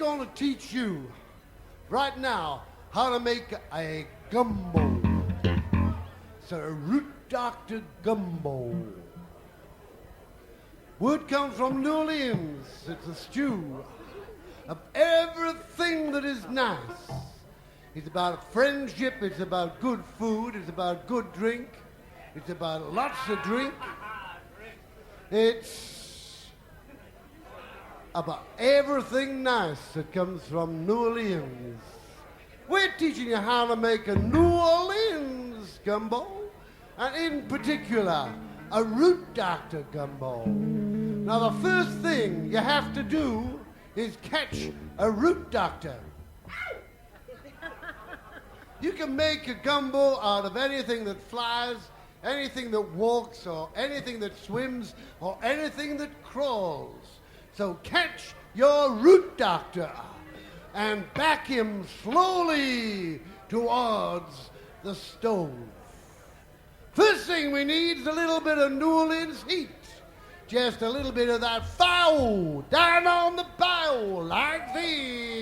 going to teach you right now how to make a gumbo. It's a root doctor gumbo. Word comes from New Orleans. It's a stew of everything that is nice. It's about friendship, it's about good food, it's about good drink, it's about lots of drink. It's about everything nice that comes from New Orleans. We're teaching you how to make a New Orleans gumbo, and in particular, a root doctor gumbo. Now the first thing you have to do is catch a root doctor. You can make a gumbo out of anything that flies, anything that walks, or anything that swims, or anything that crawls. So catch your root doctor and back him slowly towards the stove. First thing we need is a little bit of New Orleans heat. Just a little bit of that foul down on the bowl like this.